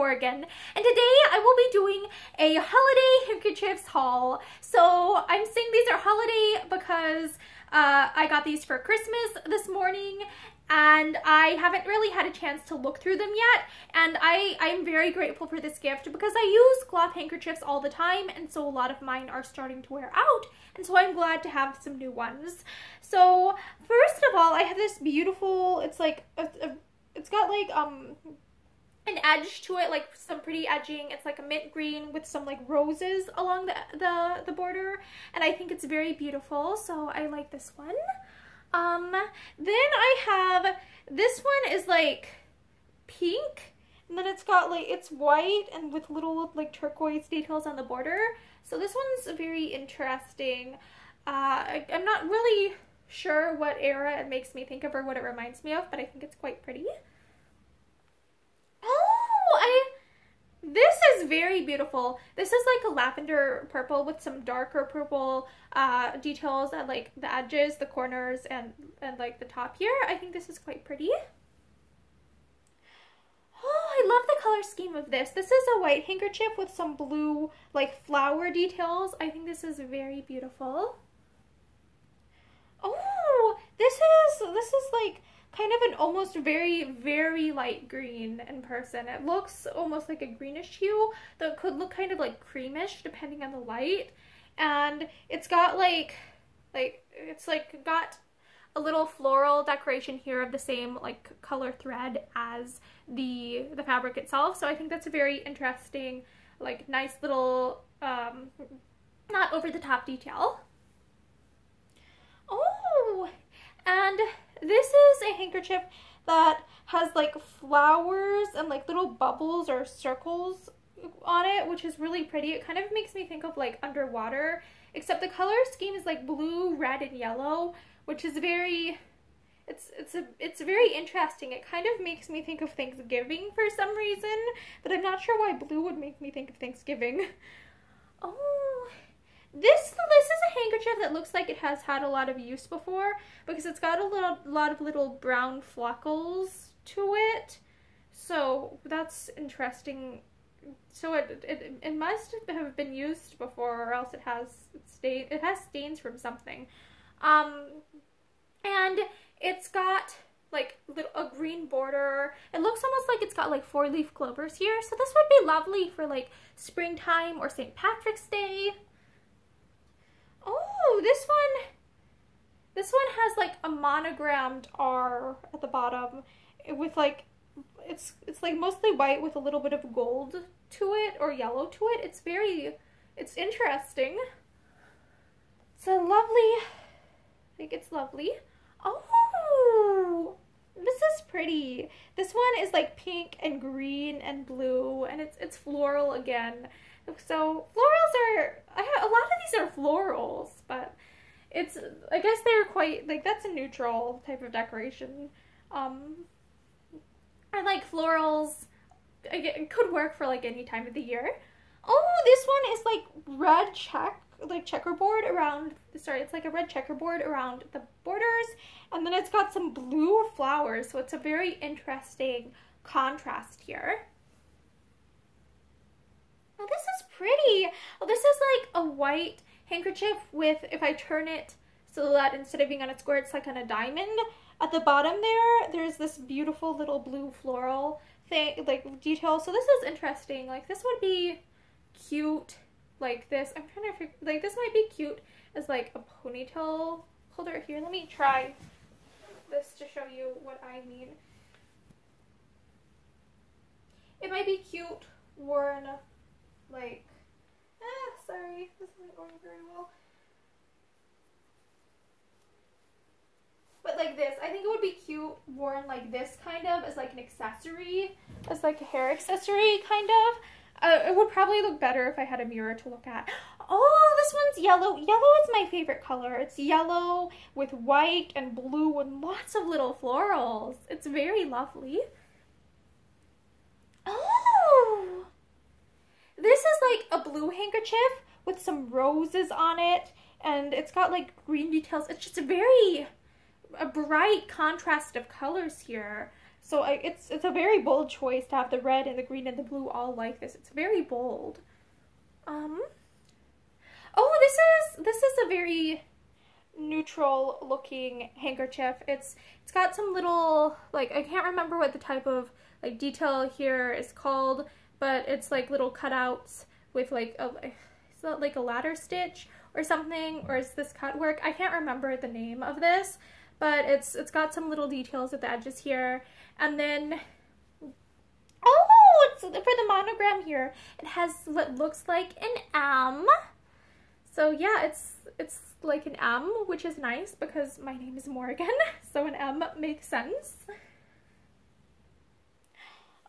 Morgan, and today I will be doing a holiday handkerchiefs haul. So I'm saying these are holiday because I got these for Christmas this morning, and I haven't really had a chance to look through them yet, and I'm very grateful for this gift because I use cloth handkerchiefs all the time, and so a lot of mine are starting to wear out, and so I'm glad to have some new ones. So first of all, I have this beautiful, it's like it's got like an edge to it, like some pretty edging. It's like a mint green with some like roses along the border, and I think it's very beautiful, so I like this one. Then I have, this one is like pink, and then it's got like, it's white and with little like turquoise details on the border. So this one's very interesting. I'm not really sure what era it makes me think of or what it reminds me of, but I think it's quite pretty. This is very beautiful. This is like a lavender purple with some darker purple details at like the edges, the corners, and like the top here. I think this is quite pretty. Oh, I love the color scheme of this. This is a white handkerchief with some blue like flower details. I think this is very beautiful. Oh, this is like kind of an almost very light green in person. It looks almost like a greenish hue, though it could look kind of like creamish depending on the light. And it's got it's got a little floral decoration here of the same like color thread as the fabric itself. So I think that's a very interesting, like nice little not over the top detail. Oh, and this is a handkerchief that has like flowers and like little bubbles or circles on it, which is really pretty. It kind of makes me think of like underwater, except the color scheme is like blue, red, and yellow, which is very, it's very interesting. It kind of makes me think of Thanksgiving for some reason, but I'm not sure why blue would make me think of Thanksgiving. Oh, this is a handkerchief that looks like it has had a lot of use before because it's got a lot of little brown flockles to it. So that's interesting. So it must have been used before, or else it has stains from something. And it's got like a green border. It looks almost like it's got like 4-leaf clovers here. So this would be lovely for like springtime or St. Patrick's Day. Oh, this one has like a monogrammed R at the bottom with like, it's like mostly white with a little bit of gold to it or yellow to it. It's interesting. It's a lovely, I think it's lovely. Oh, this is pretty. This one is like pink and green and blue, and it's floral again. So florals are, a lot of these are florals, but I guess they're quite, like, that's a neutral type of decoration. I like florals. It could work for like any time of the year. Oh, this one is like red checkerboard around, sorry, it's like a red checkerboard around the borders, and then it's got some blue flowers, so it's a very interesting contrast here. Oh, this is pretty. Oh, this is like a white handkerchief with, if I turn it so that instead of being on a square, it's like on a diamond. At the bottom there's this beautiful little blue floral thing, like detail. So this is interesting. Like this would be cute like this. I'm trying to figure, like this might be cute as like a ponytail holder. Here, let me try this to show you what I mean. It might be cute worn like, sorry, this isn't going very well. But like this, I think it would be cute worn like this kind of as like an accessory, as like a hair accessory kind of. It would probably look better if I had a mirror to look at. Oh, this one's yellow. Yellow is my favorite color. It's yellow with white and blue and lots of little florals. It's very lovely. Oh! This is like a blue handkerchief with some roses on it, and it's got like green details. It's just a bright contrast of colors here. So it's a very bold choice to have the red and the green and the blue all like this. It's very bold. Oh, this is a very neutral looking handkerchief. It's got some little, like, I can't remember what the type of like detail here is called, but it's like little cutouts with like is that like a ladder stitch or something, or is this cut work? I can't remember the name of this, but it's got some little details at the edges here. And then, oh, it's for the monogram here. It has what looks like an M. So yeah, it's like an M, which is nice because my name is Morgan, so an M makes sense.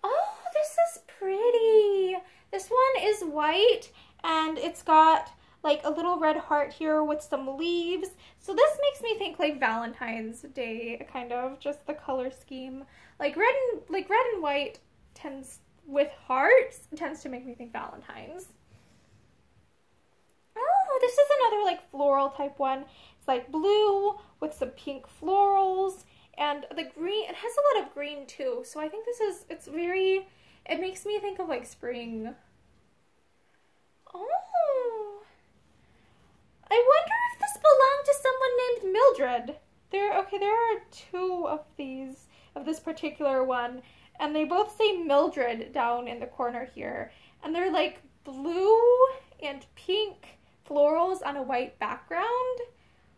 Oh, this is pretty. This one is white, and it's got like a little red heart here with some leaves. So this makes me think like Valentine's Day, kind of, just the color scheme. Like red and white with hearts tends to make me think Valentine's. Oh, this is another like floral type one. It's like blue with some pink florals, and the green, it has a lot of green too. So I think it makes me think of like spring. Oh, I wonder if this belonged to someone named Mildred. There are two of these, of this particular one, and they both say Mildred down in the corner here. And they're like blue and pink florals on a white background,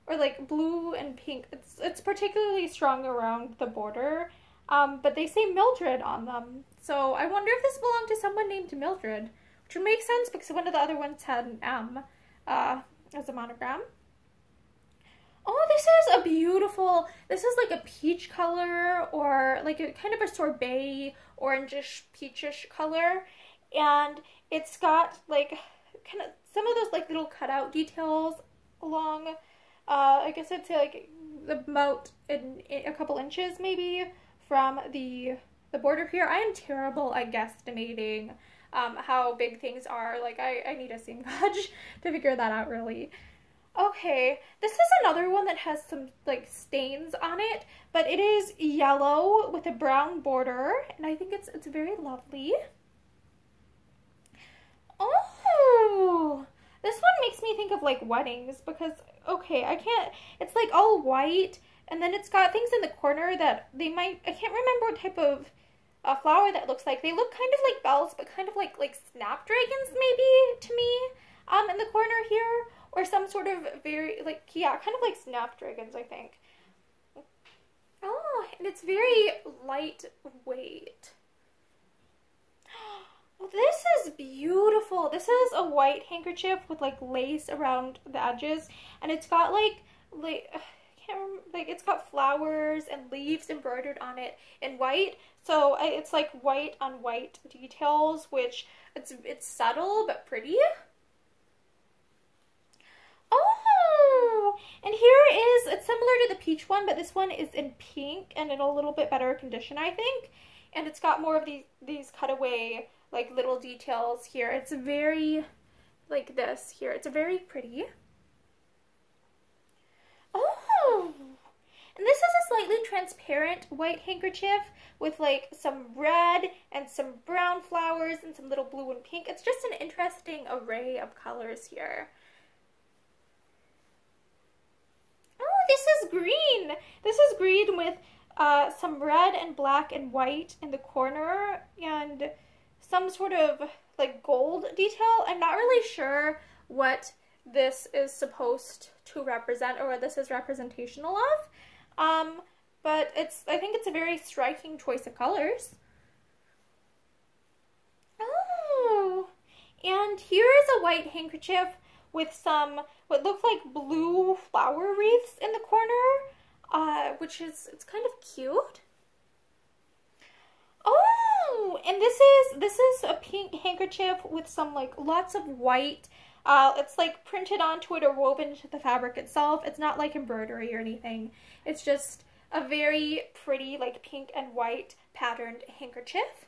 or like blue and pink. It's particularly strong around the border, but they say Mildred on them. So I wonder if this belonged to someone named Mildred, which would make sense because one of the other ones had an M as a monogram. Oh, this is a beautiful, this is like a peach color, or like a kind of a sorbet, orangish, peachish color. And it's got like kind of some of those like little cutout details along, I guess I'd say like about a couple inches maybe from the border here. I am terrible at guesstimating how big things are. Like I need a seam gauge to figure that out really. Okay, this is another one that has some like stains on it, but it is yellow with a brown border, and I think it's very lovely. Oh, this one makes me think of like weddings because, okay, it's like all white, and then it's got things in the corner that I can't remember what type of flower that looks like. They look kind of like bells, but kind of like snapdragons maybe to me, in the corner here. Or some sort of very, like, yeah, kind of like snapdragons, I think. Oh, and it's very lightweight. Oh, this is beautiful. This is a white handkerchief with, like, lace around the edges. And it's got, I can't remember, like, it's got flowers and leaves embroidered on it in white. So it's, like, white on white details, which it's subtle but pretty. Oh, and it's similar to the peach one, but this one is in pink and in a little bit better condition, I think. And it's got more of these cutaway, like, little details here. It's very, like this here. It's very pretty. Oh, and this is a slightly transparent white handkerchief with, like, some red and some brown flowers and some little blue and pink. It's just an interesting array of colors here. This is green. This is green with some red and black and white in the corner and some sort of like gold detail. I'm not really sure what this is supposed to represent or what this is representational of. But I think it's a very striking choice of colors. Oh, and here is a white handkerchief with some what look like blue flower wreaths in the corner, it's kind of cute. Oh, and this is a pink handkerchief with some like lots of white. It's like printed onto it or woven into the fabric itself. It's not like embroidery or anything. It's just a very pretty like pink and white patterned handkerchief.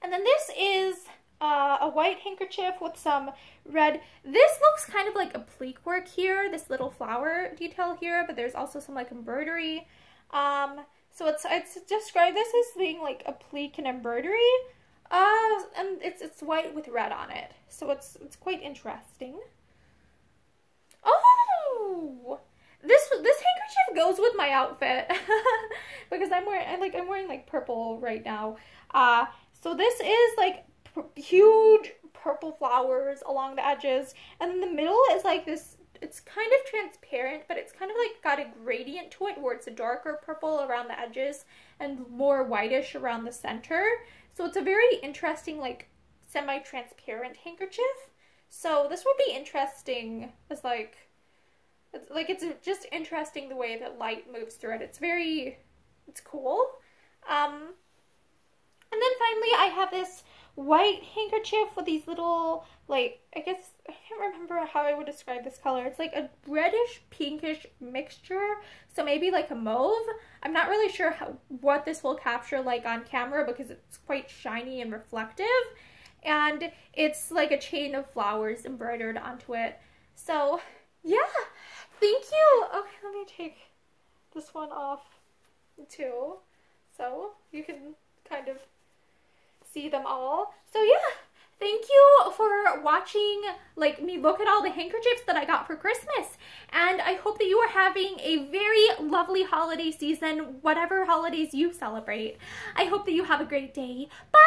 And then this is a white handkerchief with some red. This looks kind of like a pleat work here, this little flower detail here, but there's also some like embroidery. So it's described this as being like a pleat and embroidery. And it's white with red on it. So it's quite interesting. Oh! This handkerchief goes with my outfit because I'm wearing like purple right now. So this is like huge purple flowers along the edges, and in the middle is like this. It's kind of transparent, but it's kind of like got a gradient to it where it's a darker purple around the edges and more whitish around the center. So it's a very interesting like semi-transparent handkerchief. So this would be interesting as it's just interesting the way that light moves through it. It's cool. And then finally I have this white handkerchief with these little, like, I guess, I can't remember how I would describe this color. It's like a reddish pinkish mixture, so maybe like a mauve. I'm not really sure what this will capture like on camera because it's quite shiny and reflective, and it's like a chain of flowers embroidered onto it. So yeah, thank you. Okay, let me take this one off too, so you can kind of see them all. So yeah, thank you for watching me look at all the handkerchiefs that I got for Christmas, and I hope that you are having a very lovely holiday season, whatever holidays you celebrate. I hope that you have a great day. Bye!